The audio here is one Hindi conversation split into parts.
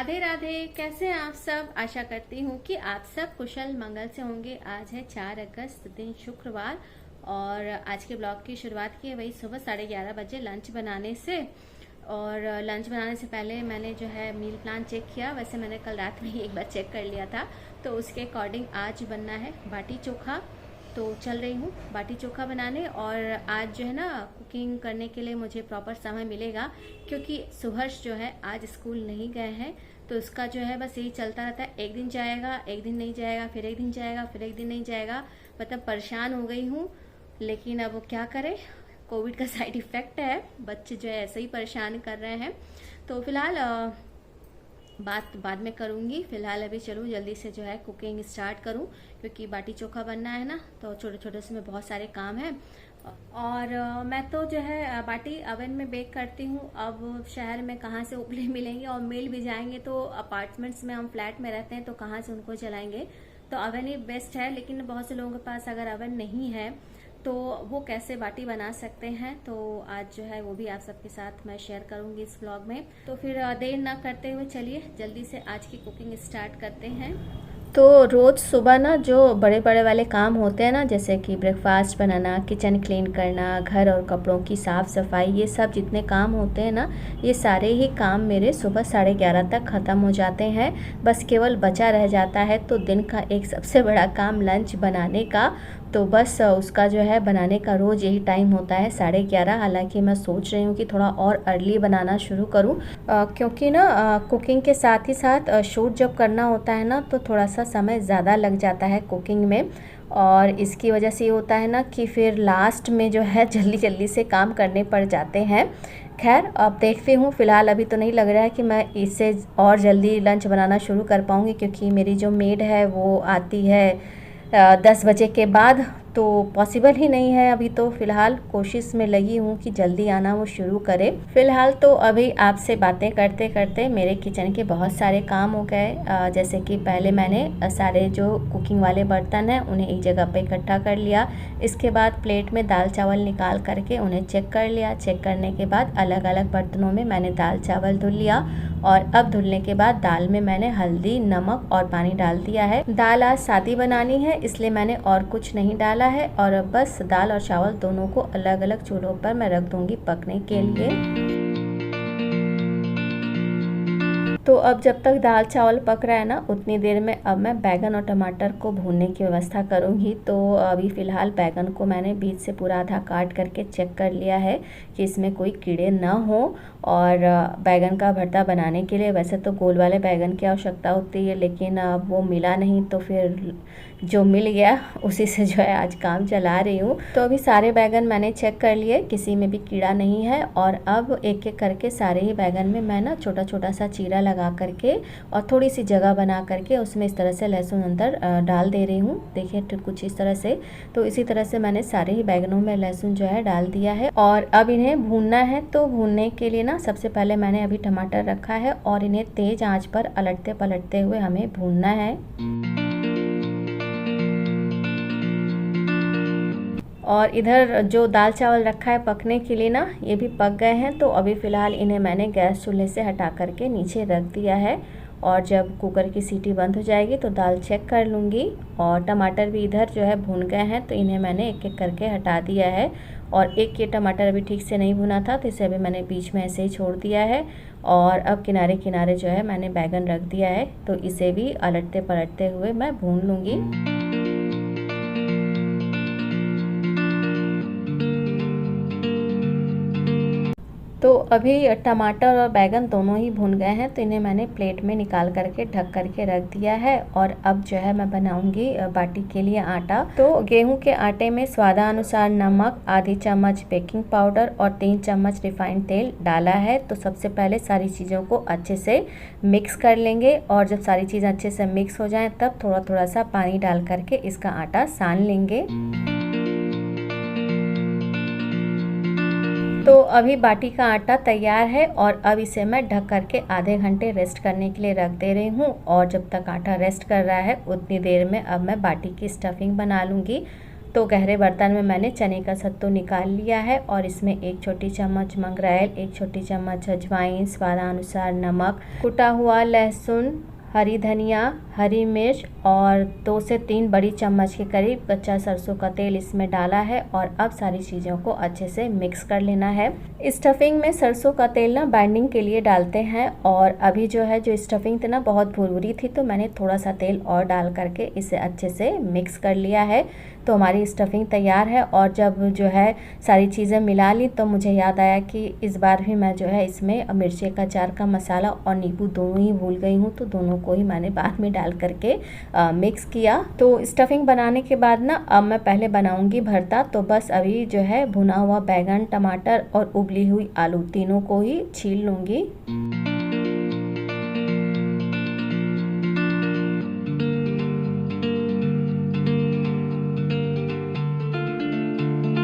राधे राधे। कैसे हैं आप सब? आशा करती हूँ कि आप सब कुशल मंगल से होंगे। आज है 4 अगस्त, दिन शुक्रवार, और आज के ब्लॉग की शुरुआत की है वही सुबह 11:30 बजे लंच बनाने से। और लंच बनाने से पहले मैंने जो है मील प्लान चेक किया। वैसे मैंने कल रात में ही एक बार चेक कर लिया था, तो उसके अकॉर्डिंग आज बनना है बाटी चोखा। तो चल रही हूँ बाटी चोखा बनाने। और आज जो है ना कुकिंग करने के लिए मुझे प्रॉपर समय मिलेगा, क्योंकि सुहर्ष जो है आज स्कूल नहीं गए हैं। तो उसका जो है बस यही चलता रहता है, एक दिन जाएगा, एक दिन नहीं जाएगा, फिर एक दिन जाएगा, फिर एक दिन नहीं जाएगा। मतलब परेशान हो गई हूँ, लेकिन अब वो क्या करें, कोविड का साइड इफेक्ट है। बच्चे जो है ऐसे ही परेशान कर रहे हैं। तो फिलहाल बात बाद में करूँगी। फिलहाल अभी चलूँ जल्दी से जो है कुकिंग स्टार्ट करूँ, क्योंकि बाटी चोखा बनना है ना, तो छोटे छोटे उसमें बहुत सारे काम हैं। और मैं तो जो है बाटी अवन में बेक करती हूँ। अब शहर में कहाँ से उपले मिलेंगे, और मिल भी जाएंगे तो अपार्टमेंट्स में, हम फ्लैट में रहते हैं तो कहाँ से उनको जलाएंगे। तो अवन ही बेस्ट है। लेकिन बहुत से लोगों के पास अगर अवन नहीं है तो वो कैसे बाटी बना सकते हैं, तो आज जो है वो भी आप सबके साथ मैं शेयर करूंगी इस व्लॉग में। तो फिर देर ना करते हुए चलिए जल्दी से आज की कुकिंग स्टार्ट करते हैं। तो रोज़ सुबह ना जो बड़े बड़े वाले काम होते हैं ना, जैसे कि ब्रेकफास्ट बनाना, किचन क्लीन करना, घर और कपड़ों की साफ़ सफाई, ये सब जितने काम होते हैं ना, ये सारे ही काम मेरे सुबह 11:30 तक ख़त्म हो जाते हैं। बस केवल बचा रह जाता है तो दिन का एक सबसे बड़ा काम लंच बनाने का। तो बस उसका जो है बनाने का रोज़ यही टाइम होता है 11:30। हालांकि मैं सोच रही हूँ कि थोड़ा और अर्ली बनाना शुरू करूँ, क्योंकि ना कुकिंग के साथ ही साथ शूट जब करना होता है ना, तो थोड़ा सा समय ज़्यादा लग जाता है कुकिंग में। और इसकी वजह से ये होता है ना कि फिर लास्ट में जो है जल्दी जल्दी से काम करने पड़ जाते हैं। खैर अब देखती हूँ। फ़िलहाल अभी तो नहीं लग रहा है कि मैं इससे और जल्दी लंच बनाना शुरू कर पाऊँगी, क्योंकि मेरी जो मेड है वो आती है 10 बजे के बाद, तो पॉसिबल ही नहीं है अभी। तो फ़िलहाल कोशिश में लगी हूँ कि जल्दी आना वो शुरू करे। फ़िलहाल तो अभी आपसे बातें करते करते मेरे किचन के बहुत सारे काम हो गए। जैसे कि पहले मैंने सारे जो कुकिंग वाले बर्तन हैं उन्हें एक जगह पे इकट्ठा कर लिया। इसके बाद प्लेट में दाल चावल निकाल करके उन्हें चेक कर लिया। चेक करने के बाद अलग अलग बर्तनों में मैंने दाल चावल धुल लिया। और अब धुलने के बाद दाल में मैंने हल्दी, नमक और पानी डाल दिया है। दाल आज सादी बनानी है, इसलिए मैंने और कुछ नहीं डाला है। और अब बस दाल और चावल दोनों को अलग अलग चूल्हों पर मैं रख दूंगी पकने के लिए। तो अब जब तक दाल चावल पक रहा है ना, उतनी देर में अब मैं बैगन और टमाटर को भूनने की व्यवस्था करूँगी। तो अभी फ़िलहाल बैगन को मैंने बीच से पूरा आधा काट करके चेक कर लिया है कि इसमें कोई कीड़े ना हो। और बैगन का भरता बनाने के लिए वैसे तो गोल वाले बैगन की आवश्यकता होती है, लेकिन अब वो मिला नहीं, तो फिर जो मिल गया उसी से जो है आज काम चला रही हूँ। तो अभी सारे बैगन मैंने चेक कर लिए, किसी में भी कीड़ा नहीं है। और अब एक एक करके सारे ही बैगन में मैं ना छोटा छोटा सा चीरा लगा करके और थोड़ी सी जगह बना करके उसमें इस तरह से लहसुन अंदर डाल दे रही हूँ। देखिए कुछ इस तरह से। तो इसी तरह से मैंने सारे ही बैगनों में लहसुन जो है डाल दिया है। और अब इन्हें भूनना है। तो भूनने के लिए ना सबसे पहले मैंने अभी टमाटर रखा है और इन्हें तेज आंच पर अलटते पलटते हुए हमें भूनना है। और इधर जो दाल चावल रखा है पकने के लिए ना, ये भी पक गए हैं। तो अभी फ़िलहाल इन्हें मैंने गैस चूल्हे से हटा करके नीचे रख दिया है। और जब कुकर की सीटी बंद हो जाएगी तो दाल चेक कर लूँगी। और टमाटर भी इधर जो है भून गए हैं, तो इन्हें मैंने एक एक करके हटा दिया है। और एक ये टमाटर अभी ठीक से नहीं भुना था, तो इसे अभी मैंने बीच में ऐसे ही छोड़ दिया है। और अब किनारे किनारे जो है मैंने बैगन रख दिया है, तो इसे भी अलटते पलटते हुए मैं भून लूँगी। तो अभी टमाटर और बैगन दोनों ही भुन गए हैं, तो इन्हें मैंने प्लेट में निकाल करके ढक करके रख दिया है। और अब जो है मैं बनाऊंगी बाटी के लिए आटा। तो गेहूं के आटे में स्वादानुसार नमक, आधी चम्मच बेकिंग पाउडर और 3 चम्मच रिफाइंड तेल डाला है। तो सबसे पहले सारी चीज़ों को अच्छे से मिक्स कर लेंगे। और जब सारी चीज़ें अच्छे से मिक्स हो जाएँ तब थोड़ा थोड़ा सा पानी डाल करके इसका आटा सान लेंगे। तो अभी बाटी का आटा तैयार है और अब इसे मैं ढक करके आधे घंटे रेस्ट करने के लिए रख दे रही हूँ। और जब तक आटा रेस्ट कर रहा है उतनी देर में अब मैं बाटी की स्टफिंग बना लूँगी। तो गहरे बर्तन में मैंने चने का सत्तू निकाल लिया है और इसमें 1 छोटी चम्मच मंगरेल, 1 छोटी चम्मच अजवाइन, स्वादानुसार नमक, कुटा हुआ लहसुन, हरी धनिया, हरी मिर्च और 2 से 3 बड़ी चम्मच के करीब कच्चा सरसों का तेल इसमें डाला है और अब सारी चीज़ों को अच्छे से मिक्स कर लेना है। स्टफिंग में सरसों का तेल ना बाइंडिंग के लिए डालते हैं और अभी जो है जो स्टफिंग थी ना बहुत भुरभुरी थी, तो मैंने थोड़ा सा तेल और डाल करके इसे अच्छे से मिक्स कर लिया है। तो हमारी स्टफिंग तैयार है और जब जो है सारी चीज़ें मिला ली तो मुझे याद आया कि इस बार भी मैं जो है इसमें मिर्ची का अचार का मसाला और नींबू दोनों ही भूल गई हूँ, तो दोनों को ही मैंने बाद में डाल करके मिक्स किया। तो स्टफिंग बनाने के बाद ना अब मैं पहले बनाऊंगी भरता। तो बस अभी जो है भुना हुआ बैगन, टमाटर और उबली हुई आलू तीनों को ही छील लूँगी।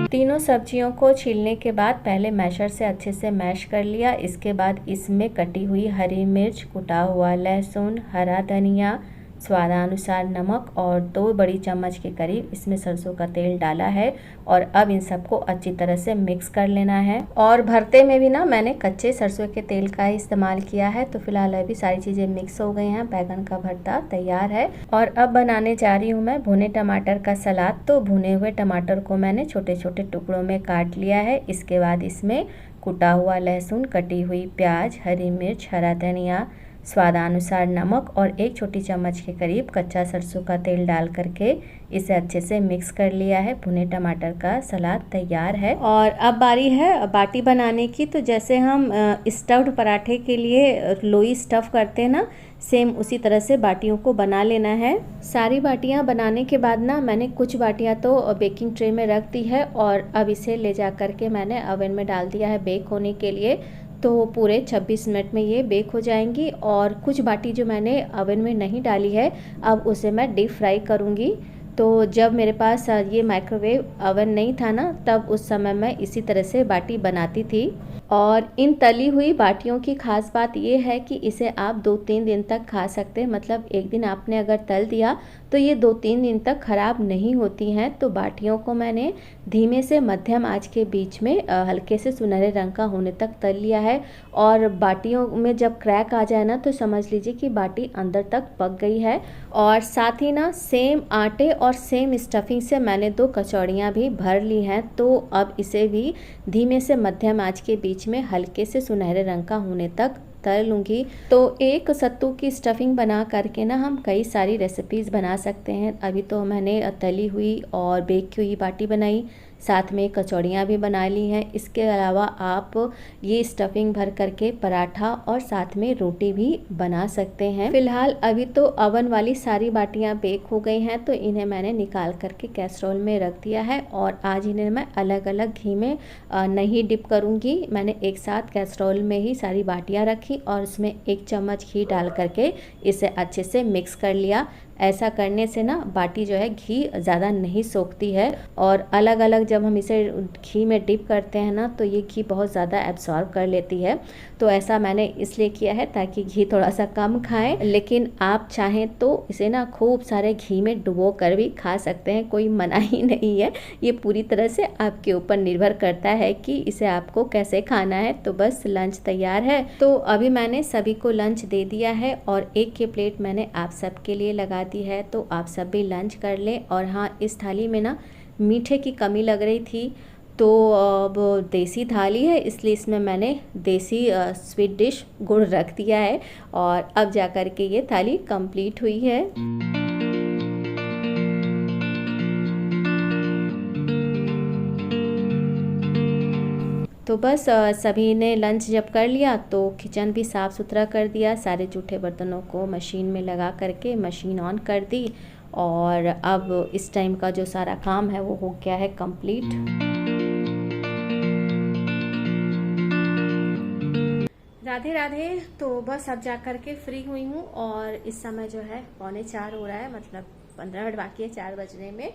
तीनों सब्जियों को छीलने के बाद पहले मैशर से अच्छे से मैश कर लिया। इसके बाद इसमें कटी हुई हरी मिर्च, कुटा हुआ लहसुन, हरा धनिया, स्वादानुसार नमक और 2 बड़ी चम्मच के करीब इसमें सरसों का तेल डाला है और अब इन सबको अच्छी तरह से मिक्स कर लेना है। और भरते में भी ना मैंने कच्चे सरसों के तेल का ही इस्तेमाल किया है। तो फिलहाल अभी सारी चीज़ें मिक्स हो गई हैं, बैगन का भरता तैयार है। और अब बनाने जा रही हूँ मैं भुने टमाटर का सलाद। तो भुने हुए टमाटर को मैंने छोटे छोटे टुकड़ों में काट लिया है। इसके बाद इसमें कुटा हुआ लहसुन, कटी हुई प्याज, हरी मिर्च, हरा धनिया, स्वादानुसार नमक और 1 छोटी चम्मच के करीब कच्चा सरसों का तेल डाल करके इसे अच्छे से मिक्स कर लिया है। भुने टमाटर का सलाद तैयार है। और अब बारी है बाटी बनाने की। तो जैसे हम स्टफ्ड पराठे के लिए लोई स्टफ़ करते हैं ना, सेम उसी तरह से बाटियों को बना लेना है। सारी बाटियां बनाने के बाद ना मैंने कुछ बाटियां तो बेकिंग ट्रे में रख दी है और अब इसे ले जा कर के मैंने ओवन में डाल दिया है बेक होने के लिए। तो पूरे 26 मिनट में ये बेक हो जाएंगी। और कुछ बाटी जो मैंने ओवन में नहीं डाली है अब उसे मैं डीप फ्राई करूँगी। तो जब मेरे पास ये माइक्रोवेव ओवन नहीं था ना, तब उस समय मैं इसी तरह से बाटी बनाती थी। और इन तली हुई बाटियों की खास बात ये है कि इसे आप 2-3 दिन तक खा सकते हैं। मतलब एक दिन आपने अगर तल दिया तो ये 2-3 दिन तक ख़राब नहीं होती हैं। तो बाटियों को मैंने धीमे से मध्यम आंच के बीच में हल्के से सुनहरे रंग का होने तक तल लिया है। और बाटियों में जब क्रैक आ जाए ना तो समझ लीजिए कि बाटी अंदर तक पक गई है। और साथ ही ना सेम आटे और सेम स्टफिंग से मैंने 2 कचौड़ियाँ भी भर ली हैं। तो अब इसे भी धीमे से मध्यम आंच के बीच में हल्के से सुनहरे रंग का होने तक तल लूँगी। तो एक सत्तू की स्टफिंग बना करके ना हम कई सारी रेसिपीज़ बना सकते हैं। अभी तो मैंने तली हुई और बेक की हुई बाटी बनाई, साथ में कचौड़ियाँ भी बना ली हैं। इसके अलावा आप ये स्टफिंग भर करके पराठा और साथ में रोटी भी बना सकते हैं। फिलहाल अभी तो ओवन वाली सारी बाटियाँ बेक हो गई हैं, तो इन्हें मैंने निकाल करके कैसरोल में रख दिया है। और आज इन्हें मैं अलग अलग घी में नहीं डिप करूँगी। मैंने एक साथ कैसरोल में ही सारी बाटियाँ रखी और उसमें 1 चम्मच घी डाल करके इसे अच्छे से मिक्स कर लिया। ऐसा करने से ना बाटी जो है घी ज़्यादा नहीं सोखती है। और अलग अलग जब हम इसे घी में डिप करते हैं ना तो ये घी बहुत ज़्यादा एब्सॉर्ब कर लेती है। तो ऐसा मैंने इसलिए किया है ताकि घी थोड़ा सा कम खाएं। लेकिन आप चाहें तो इसे ना खूब सारे घी में डुबो कर भी खा सकते हैं, कोई मनाही नहीं है। ये पूरी तरह से आपके ऊपर निर्भर करता है कि इसे आपको कैसे खाना है। तो बस लंच तैयार है। तो अभी मैंने सभी को लंच दे दिया है और एक की प्लेट मैंने आप सबके लिए लगा दी है। तो आप सब भी लंच कर लें। और हाँ, इस थाली में ना मीठे की कमी लग रही थी, तो अब देसी थाली है इसलिए इसमें मैंने देसी स्वीट डिश गुड़ रख दिया है। और अब जा कर के ये थाली कंप्लीट हुई है। तो बस सभी ने लंच जब कर लिया तो किचन भी साफ़ सुथरा कर दिया। सारे जूठे बर्तनों को मशीन में लगा करके मशीन ऑन कर दी। और अब इस टाइम का जो सारा काम है वो हो गया है कंप्लीट। राधे राधे। तो बस अब जा कर के फ्री हुई हूँ और इस समय जो है 3:45 हो रहा है, मतलब 15 मिनट बाकी है 4 बजने में।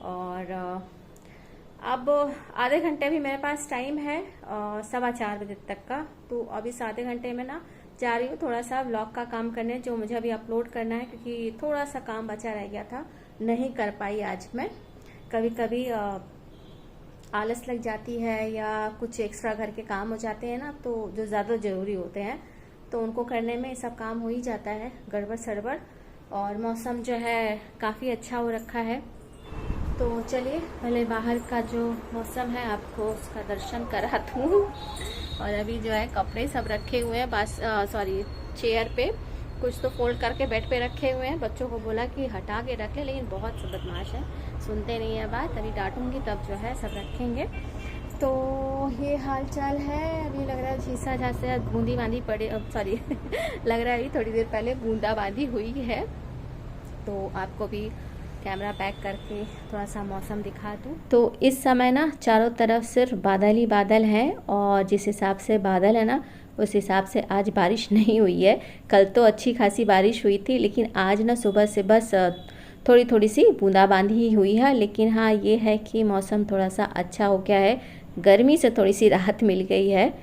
और अब आधे घंटे भी मेरे पास टाइम है 4:15 बजे तक का। तो अब इस आधे घंटे में ना जा रही हूँ थोड़ा सा व्लॉग का काम करने, जो मुझे अभी अपलोड करना है, क्योंकि थोड़ा सा काम बचा रह गया था, नहीं कर पाई आज मैं। कभी कभी आलस लग जाती है या कुछ एक्स्ट्रा घर के काम हो जाते हैं ना, तो जो ज़्यादा ज़रूरी होते हैं तो उनको करने में सब काम हो ही जाता है गड़बड़ सड़बड़। और मौसम जो है काफ़ी अच्छा हो रखा है। तो चलिए पहले बाहर का जो मौसम है आपको उसका दर्शन कराती हूँ। और अभी जो है कपड़े सब रखे हुए हैं, बस चेयर पे, कुछ तो फोल्ड करके बेड पे रखे हुए हैं। बच्चों को बोला कि हटा के रख ले, लेकिन बहुत बदमाश है, सुनते नहीं है बात। अभी डांटूंगी तब जो है सब रखेंगे। तो ये हाल चाल है। अभी लग रहा है झीसा झांसा बूंदी बांदी पड़े, लग रहा है अभी थोड़ी देर पहले बूंदा बांदी हुई है। तो आपको भी कैमरा बैक करके थोड़ा सा मौसम दिखा दूँ। तो इस समय ना चारों तरफ सिर्फ बादल ही बादल हैं, और जिस हिसाब से बादल है ना उस हिसाब से आज बारिश नहीं हुई है। कल तो अच्छी खासी बारिश हुई थी, लेकिन आज ना सुबह से बस थोड़ी थोड़ी सी बूंदाबांदी ही हुई है। लेकिन हाँ ये है कि मौसम थोड़ा सा अच्छा हो गया है, गर्मी से थोड़ी सी राहत मिल गई है,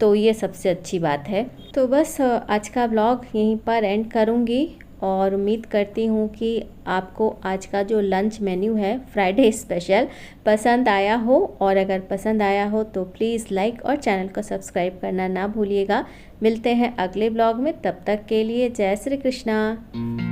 तो ये सबसे अच्छी बात है। तो बस आज का ब्लॉग यहीं पर एंड करूँगी, और उम्मीद करती हूँ कि आपको आज का जो लंच मेन्यू है फ्राइडे स्पेशल पसंद आया हो। और अगर पसंद आया हो तो प्लीज़ लाइक और चैनल को सब्सक्राइब करना ना भूलिएगा। मिलते हैं अगले ब्लॉग में, तब तक के लिए जय श्री कृष्णा।